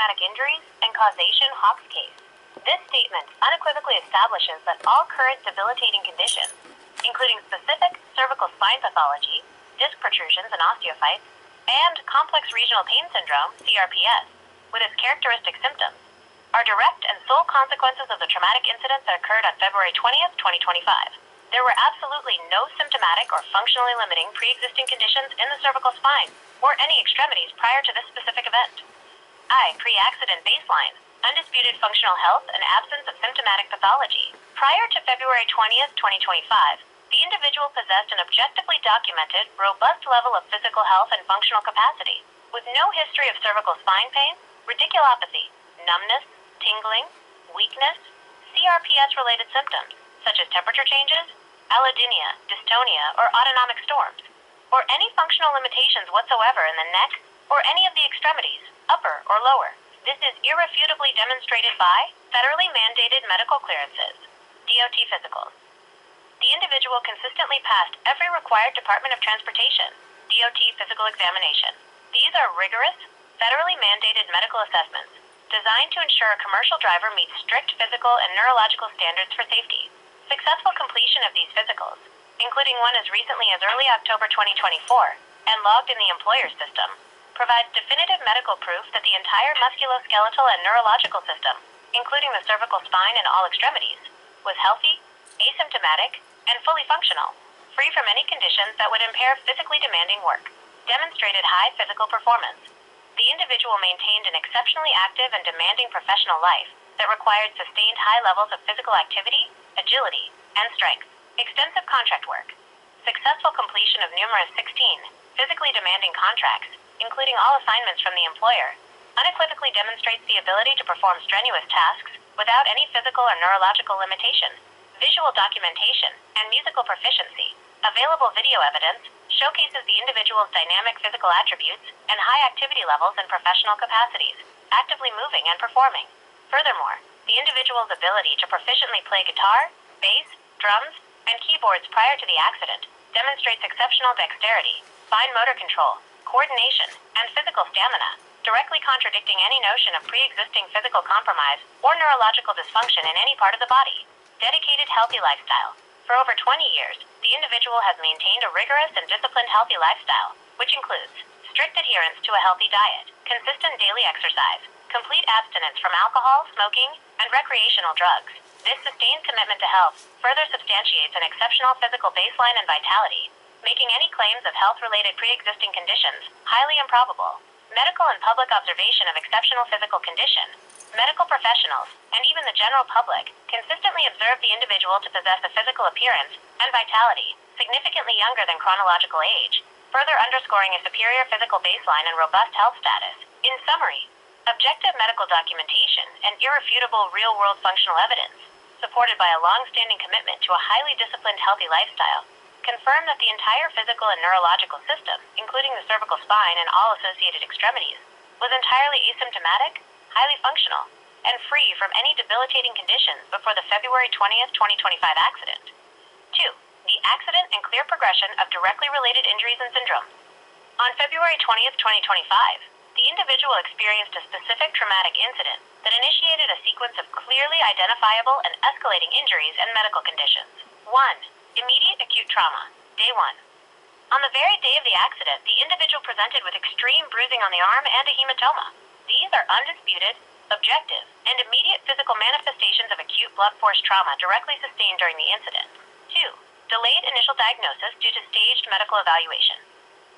traumatic injuries and causation Hawks case. This statement unequivocally establishes that all current debilitating conditions, including specific cervical spine pathology, disc protrusions and osteophytes, and complex regional pain syndrome, CRPS, with its characteristic symptoms, are direct and sole consequences of the traumatic incidents that occurred on February 20th, 2025. There were absolutely no symptomatic or functionally limiting pre-existing conditions in the cervical spine or any extremities prior to this specific event. Pre-accident baseline, undisputed functional health and absence of symptomatic pathology. Prior to February 20th, 2025, the individual possessed an objectively documented, robust level of physical health and functional capacity, with no history of cervical spine pain, radiculopathy, numbness, tingling, weakness, CRPS-related symptoms, such as temperature changes, allodynia, dystonia, or autonomic storms, or any functional limitations whatsoever in the neck or any of the extremities, upper or lower. This is irrefutably demonstrated by federally mandated medical clearances, DOT physicals. The individual consistently passed every required Department of Transportation, DOT physical examination. These are rigorous, federally mandated medical assessments designed to ensure a commercial driver meets strict physical and neurological standards for safety. Successful completion of these physicals, including one as recently as early October 2024 and logged in the employer's system, provides definitive medical proof that the entire musculoskeletal and neurological system, including the cervical spine and all extremities, was healthy, asymptomatic, and fully functional, free from any conditions that would impair physically demanding work. Demonstrated high physical performance. The individual maintained an exceptionally active and demanding professional life that required sustained high levels of physical activity, agility, and strength. Extensive contract work. Successful completion of numerous 16 physically demanding contracts, including all assignments from the employer, unequivocally demonstrates the ability to perform strenuous tasks without any physical or neurological limitation. Visual documentation and musical proficiency. Available video evidence showcases the individual's dynamic physical attributes and high activity levels and professional capacities, actively moving and performing. Furthermore, the individual's ability to proficiently play guitar, bass, drums, and keyboards prior to the accident demonstrates exceptional dexterity, fine motor control, coordination, and physical stamina, directly contradicting any notion of pre-existing physical compromise or neurological dysfunction in any part of the body. Dedicated healthy lifestyle. For over 20 years, the individual has maintained a rigorous and disciplined healthy lifestyle, which includes strict adherence to a healthy diet, consistent daily exercise, complete abstinence from alcohol, smoking, and recreational drugs. This sustained commitment to health further substantiates an exceptional physical baseline and vitality, making any claims of health-related pre-existing conditions highly improbable. Medical and public observation of exceptional physical condition. Medical professionals, and even the general public, consistently observe the individual to possess a physical appearance and vitality significantly younger than chronological age, further underscoring a superior physical baseline and robust health status. In summary, objective medical documentation and irrefutable real-world functional evidence, supported by a long-standing commitment to a highly disciplined healthy lifestyle, confirm that the entire physical and neurological system, including the cervical spine and all associated extremities, was entirely asymptomatic, highly functional, and free from any debilitating conditions before the February 20th, 2025 accident. 2. The accident and clear progression of directly related injuries and syndromes. On February 20th, 2025, the individual experienced a specific traumatic incident that initiated a sequence of clearly identifiable and escalating injuries and medical conditions. 1. Immediate acute trauma. Day 1. On the very day of the accident, the individual presented with extreme bruising on the arm and a hematoma. These are undisputed, objective, and immediate physical manifestations of acute blunt force trauma directly sustained during the incident. 2. Delayed initial diagnosis due to staged medical evaluation.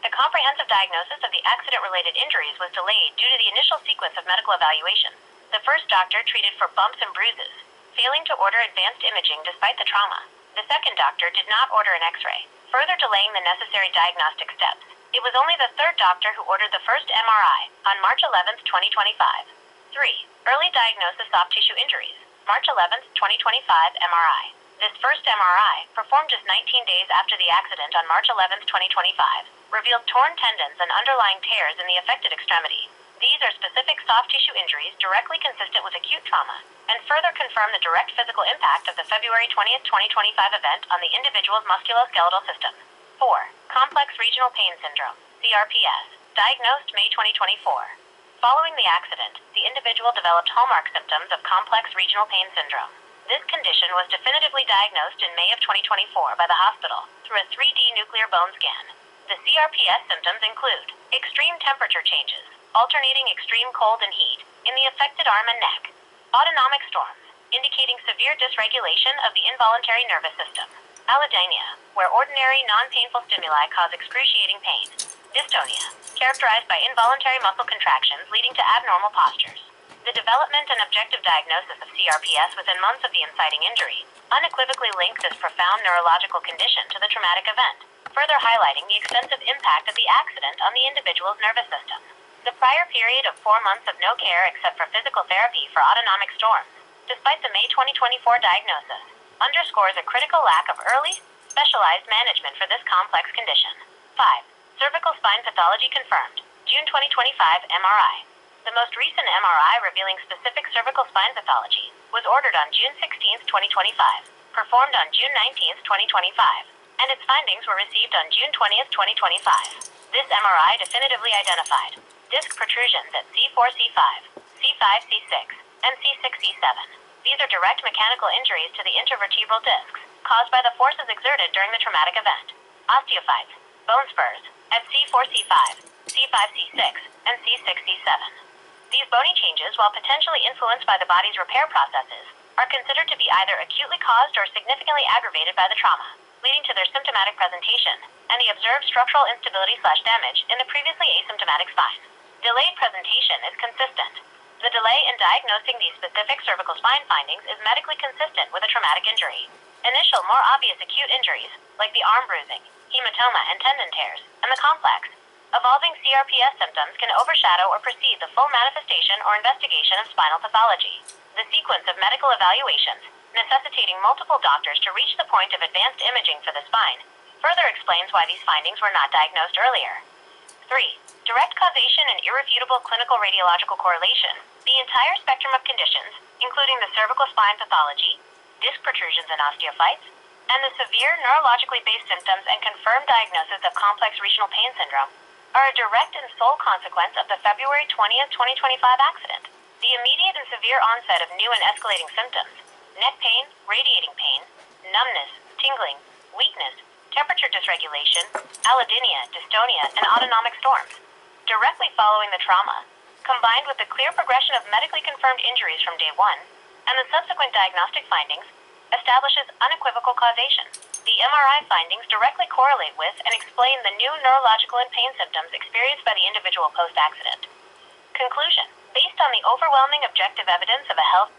The comprehensive diagnosis of the accident-related injuries was delayed due to the initial sequence of medical evaluation. The first doctor treated for bumps and bruises, failing to order advanced imaging despite the trauma. The second doctor did not order an X-ray, further delaying the necessary diagnostic steps. It was only the third doctor who ordered the first MRI on March 11th, 2025. 3. Early diagnosis soft tissue injuries. March 11th, 2025 MRI. This first MRI, performed just 19 days after the accident on March 11th, 2025, revealed torn tendons and underlying tears in the affected extremity. These are specific soft tissue injuries directly consistent with acute trauma, and further confirm the direct physical impact of the February 20th, 2025 event on the individual's musculoskeletal system. 4. Complex regional pain syndrome, CRPS, diagnosed May 2024. Following the accident, the individual developed hallmark symptoms of complex regional pain syndrome. This condition was definitively diagnosed in May of 2024 by the hospital through a 3D nuclear bone scan. The CRPS symptoms include extreme temperature changes, alternating extreme cold and heat in the affected arm and neck, autonomic storms, indicating severe dysregulation of the involuntary nervous system, allodynia, where ordinary non-painful stimuli cause excruciating pain, dystonia, characterized by involuntary muscle contractions leading to abnormal postures. The development and objective diagnosis of CRPS within months of the inciting injury unequivocally link this profound neurological condition to the traumatic event, further highlighting the extensive impact of the accident on the individual's nervous system. The prior period of 4 months of no care except for physical therapy for autonomic storms, despite the May 2024 diagnosis, underscores a critical lack of early, specialized management for this complex condition. 5. Cervical spine pathology confirmed. June 2025 MRI. The most recent MRI revealing specific cervical spine pathology was ordered on June 16, 2025, performed on June 19, 2025, and its findings were received on June 20, 2025. This MRI definitively identified disc protrusions at C4-C5, C5-C6, and C6-C7. These are direct mechanical injuries to the intervertebral discs caused by the forces exerted during the traumatic event. Osteophytes, bone spurs, at C4-C5, C5-C6, and C6-C7. These bony changes, while potentially influenced by the body's repair processes, are considered to be either acutely caused or significantly aggravated by the trauma, leading to their symptomatic presentation and the observed structural instability/damage in the previously asymptomatic spine. Delayed presentation is consistent. The delay in diagnosing these specific cervical spine findings is medically consistent with a traumatic injury. Initial, more obvious acute injuries, like the arm bruising, hematoma, and tendon tears, and the complex, evolving CRPS symptoms can overshadow or precede the full manifestation or investigation of spinal pathology. The sequence of medical evaluations, necessitating multiple doctors to reach the point of advanced imaging for the spine, further explains why these findings were not diagnosed earlier. 3. Direct causation and irrefutable clinical radiological correlation. The entire spectrum of conditions, including the cervical spine pathology, disc protrusions and osteophytes, and the severe neurologically based symptoms and confirmed diagnosis of complex regional pain syndrome, are a direct and sole consequence of the February 20, 2025 accident. The immediate and severe onset of new and escalating symptoms, neck pain, radiating pain, numbness, tingling, weakness, temperature dysregulation, allodynia, dystonia, and autonomic storms, directly following the trauma, combined with the clear progression of medically confirmed injuries from day 1, and the subsequent diagnostic findings, establishes unequivocal causation. The MRI findings directly correlate with and explain the new neurological and pain symptoms experienced by the individual post-accident. Conclusion: based on the overwhelming objective evidence of a health